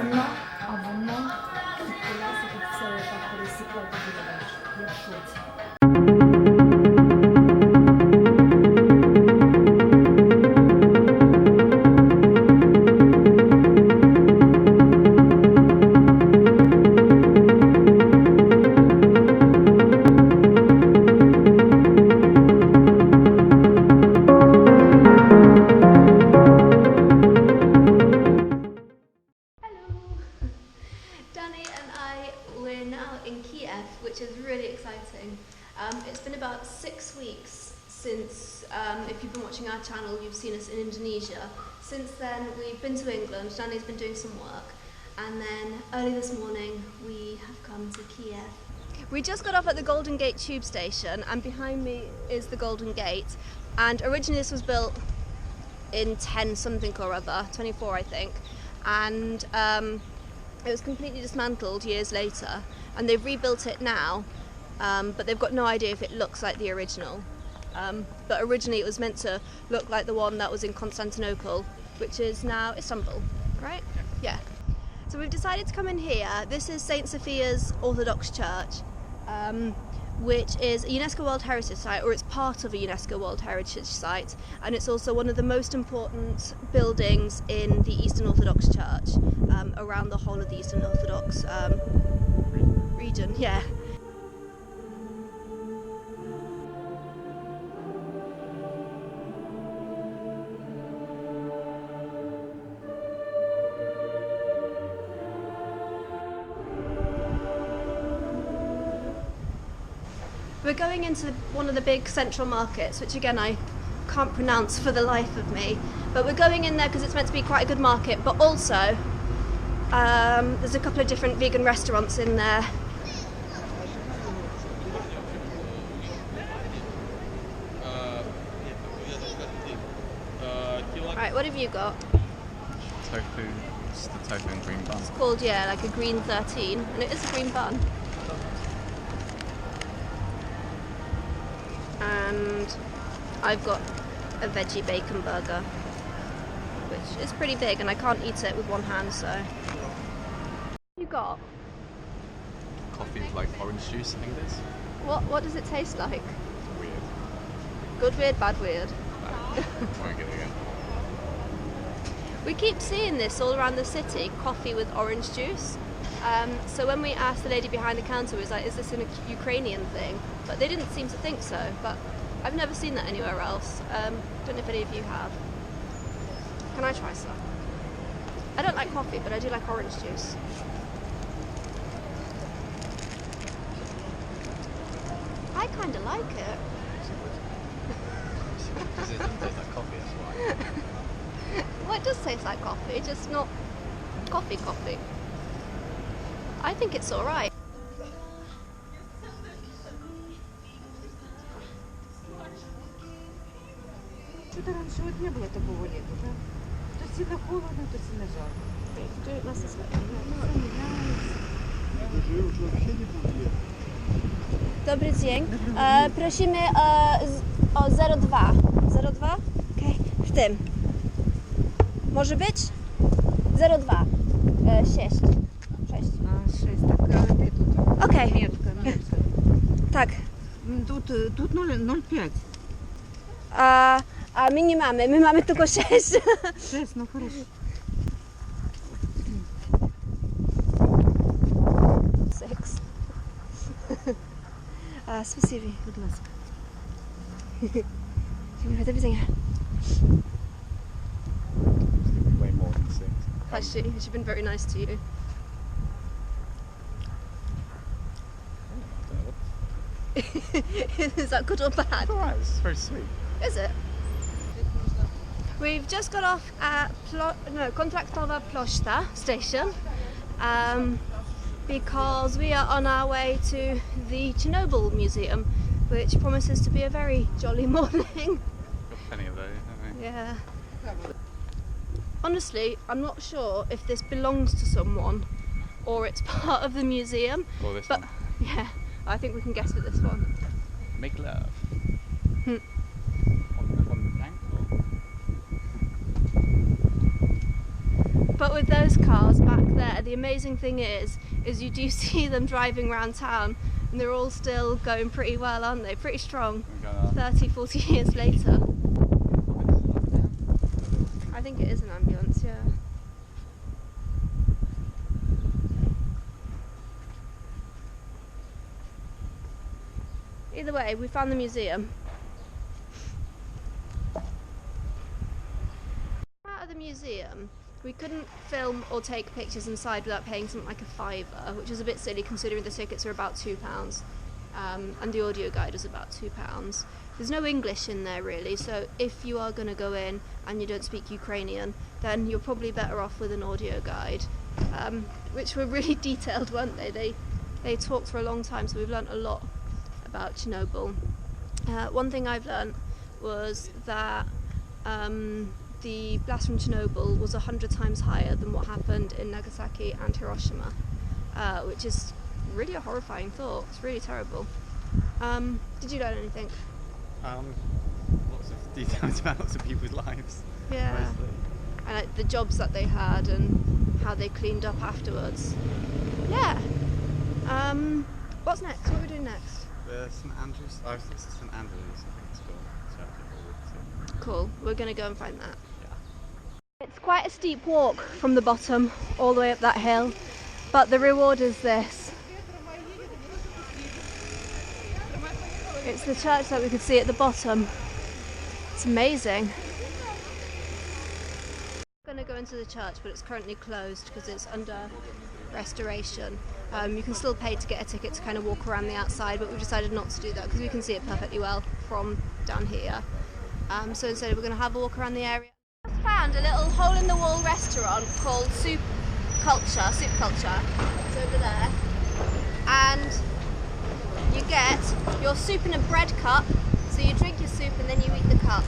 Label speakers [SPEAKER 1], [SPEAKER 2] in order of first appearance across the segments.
[SPEAKER 1] а воно під колеса, тут все отак пересікло, як в шоці.
[SPEAKER 2] We're now in Kiev, which is really exciting. It's been about 6 weeks since, if you've been watching our channel, you've seen us in Indonesia. Since then, we've been to England. Danny's been doing some work, and then early this morning, we have come to Kiev. We just got off at the Golden Gate tube station, and behind me is the Golden Gate. And originally, this was built in 10 something or other, 24, I think, and it was completely dismantled years later, and they've rebuilt it now, but they've got no idea if it looks like the original. But originally it was meant to look like the one that was in Constantinople, which is now Istanbul, right? Yeah. So we've decided to come in here. This is St. Sofia's Orthodox Church, which is a UNESCO World Heritage Site, or it's part of a UNESCO World Heritage Site, and it's also one of the most important buildings in the Eastern Orthodox Church, around the whole of the Eastern Orthodox region. Yeah. We're going into one of the big central markets, which again I can't pronounce for the life of me, but we're going in there because it's meant to be quite a good market, but also there's a couple of different vegan restaurants in there. Right, what have you got?
[SPEAKER 3] Tofu, it's the tofu and green bun.
[SPEAKER 2] It's called, yeah, like a green 13, and it is a green bun. And I've got a veggie bacon burger, which is pretty big, and I can't eat it with one hand, so. You got?
[SPEAKER 3] Coffee with like orange juice, I think it is.
[SPEAKER 2] What does it taste like?
[SPEAKER 3] Weird.
[SPEAKER 2] Good weird, bad weird.
[SPEAKER 3] Won't get it again.
[SPEAKER 2] We keep seeing this all around the city, coffee with orange juice. So when we asked the lady behind the counter, we was like, is this a Ukrainian thing? But they didn't seem to think so, but I've never seen that anywhere else. Don't know if any of you have. Can I try some? I don't like coffee, but I do like orange juice. I kind of like it.
[SPEAKER 3] Because it doesn't taste like coffee, that's why.
[SPEAKER 2] Well, it does taste like coffee, just not coffee. I think it's alright.
[SPEAKER 4] Что-то раньше вот не было такого лета, да? То сильно холодно, то сильно жарко.
[SPEAKER 2] Dobry dzień. Prosimy o 02. 02? Okej. W tym. Może być? 02. 6. 6.
[SPEAKER 4] А, 6, так, ты тут.
[SPEAKER 2] Okej.
[SPEAKER 4] Метка.
[SPEAKER 2] Tak.
[SPEAKER 4] Тут 0,5.
[SPEAKER 2] A my nie mamy. My mamy tylko 6.
[SPEAKER 4] 6, ну хорошо.
[SPEAKER 2] 6. Спасибо.
[SPEAKER 4] Будь ласка.
[SPEAKER 2] Dziękuję, do widzenia.
[SPEAKER 3] Way more than 6.
[SPEAKER 2] Has she? Has she been very nice to you? Is that good or bad?
[SPEAKER 3] It's alright, it's very sweet.
[SPEAKER 2] Is it? We've just got off at Kontraktowa Ploshta station because we are on our way to the Chernobyl Museum, which promises to be a very jolly morning.
[SPEAKER 3] Got plenty of those, haven't we?
[SPEAKER 2] Yeah. Honestly, I'm not sure if this belongs to someone or it's part of the museum.
[SPEAKER 3] Or this
[SPEAKER 2] but
[SPEAKER 3] one.
[SPEAKER 2] yeah, I think we can guess with this one.
[SPEAKER 3] Make love.
[SPEAKER 2] Hmm.
[SPEAKER 3] On the bank or?
[SPEAKER 2] But with those cars back there, the amazing thing is you do see them driving around town, and they're all still going pretty well, aren't they? Pretty strong. 30, 40 years later. I think it is an ambulance, yeah. Either way, we found the museum. Out of the museum, we couldn't film or take pictures inside without paying something like a £5, which is a bit silly considering the tickets are about £2, and the audio guide is about £2. There's no English in there really, so if you are going to go in and you don't speak Ukrainian, then you're probably better off with an audio guide, which were really detailed, weren't they? They talked for a long time, so we've learnt a lot about Chernobyl. One thing I've learnt was that the blast from Chernobyl was 100 times higher than what happened in Nagasaki and Hiroshima, which is really a horrifying thought. It's really terrible. Did you learn anything?
[SPEAKER 3] Lots of details about lots of people's lives.
[SPEAKER 2] Yeah.
[SPEAKER 3] Mostly.
[SPEAKER 2] And like, the jobs that they had and how they cleaned up afterwards. Yeah. What's next? What are we doing next?
[SPEAKER 3] St Andrews. Oh, it's St Andrews, I think it's called.
[SPEAKER 2] Cool. We're going to go and find that.
[SPEAKER 3] Yeah.
[SPEAKER 2] It's quite a steep walk from the bottom all the way up that hill, but the reward is this. It's the church that we could see at the bottom. It's amazing. I'm going to go into the church, but it's currently closed because it's under restoration. You can still pay to get a ticket to kind of walk around the outside, but we've decided not to do that because we can see it perfectly well from down here. So instead we're going to have a walk around the area. I just found a little hole-in-the-wall restaurant called Soup Culture. It's over there. And you get your soup in a bread cup, so you drink your soup and then you eat the cup.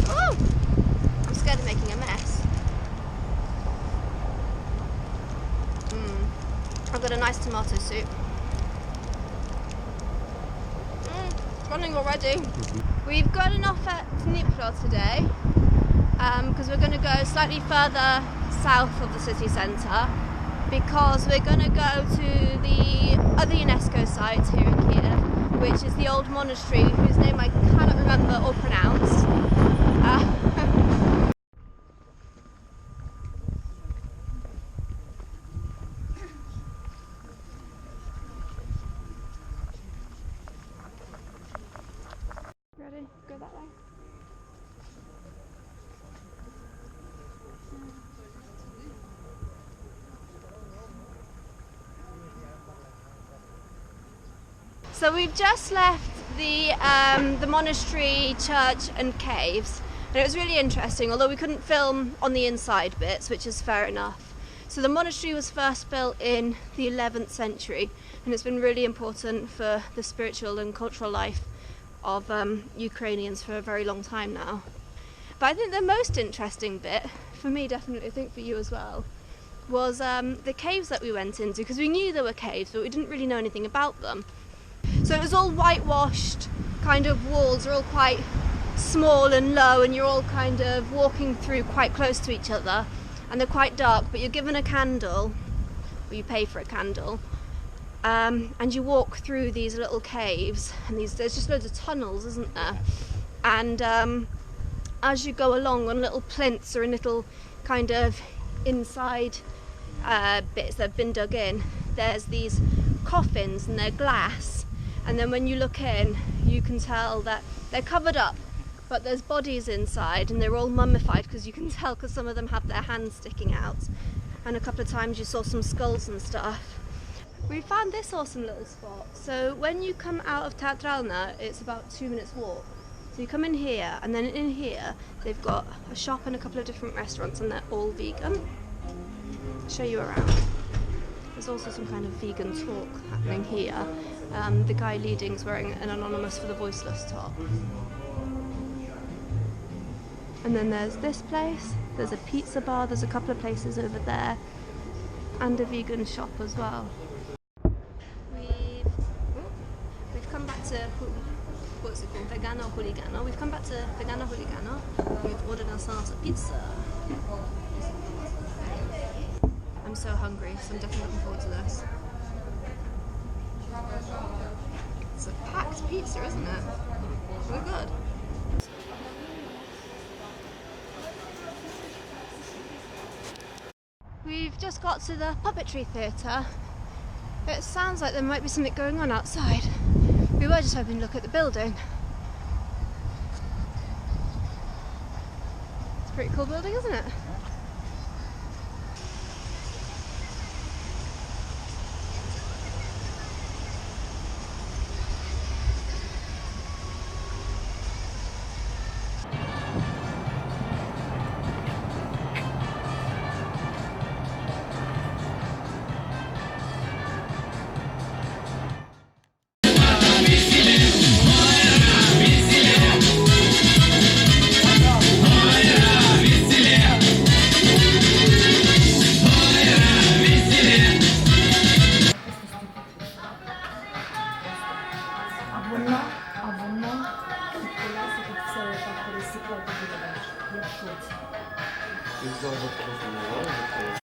[SPEAKER 2] Oh! I'm scared of making a mess. I've got a nice tomato soup. It's running already. We've got an off at Dnipro today because we're going to go slightly further south of the city centre because we're going to go to the other UNESCO site here in Kiev, which is the old monastery whose name I cannot remember or pronounce. Ready? Go that way. So we've just left the monastery, church and caves, and it was really interesting, although we couldn't film on the inside bits, which is fair enough. So the monastery was first built in the 11th century, and it's been really important for the spiritual and cultural life of Ukrainians for a very long time now. But I think the most interesting bit, for me definitely, I think for you as well, was the caves that we went into, because we knew there were caves, but we didn't really know anything about them. So it was all whitewashed kind of walls, they're all quite small and low, and you're all kind of walking through quite close to each other, and they're quite dark, but you're given a candle, or you pay for a candle, and you walk through these little caves, and there's just loads of tunnels, isn't there? And as you go along on little plinths or in little kind of inside bits that have been dug in, there's these coffins and they're glass, and then when you look in you can tell that they're covered up, but there's bodies inside and they're all mummified, because you can tell because some of them have their hands sticking out, and a couple of times you saw some skulls and stuff. We found this awesome little spot. So when you come out of Teatralna, it's about 2 minutes walk. So you come in here, and then in here they've got a shop and a couple of different restaurants, and they're all vegan. I'll show you around. There's also some kind of vegan talk happening here. The guy leading is wearing an Anonymous for the Voiceless top. And then there's this place, there's a pizza bar, there's a couple of places over there, and a vegan shop as well. We've come back to, what's it called, Vegano Huligano. We've come back to Vegano Huligano. We've ordered ourselves a pizza. I'm so hungry, so I'm definitely looking forward to this. It's a packed pizza, isn't it? Really good. We've just got to the puppetry theatre. It sounds like there might be something going on outside. We were just hoping to look at the building. It's a pretty cool building, isn't it?
[SPEAKER 1] А воно під колеса тут все отак пересікло, як в шоці.
[SPEAKER 3] Ти взяла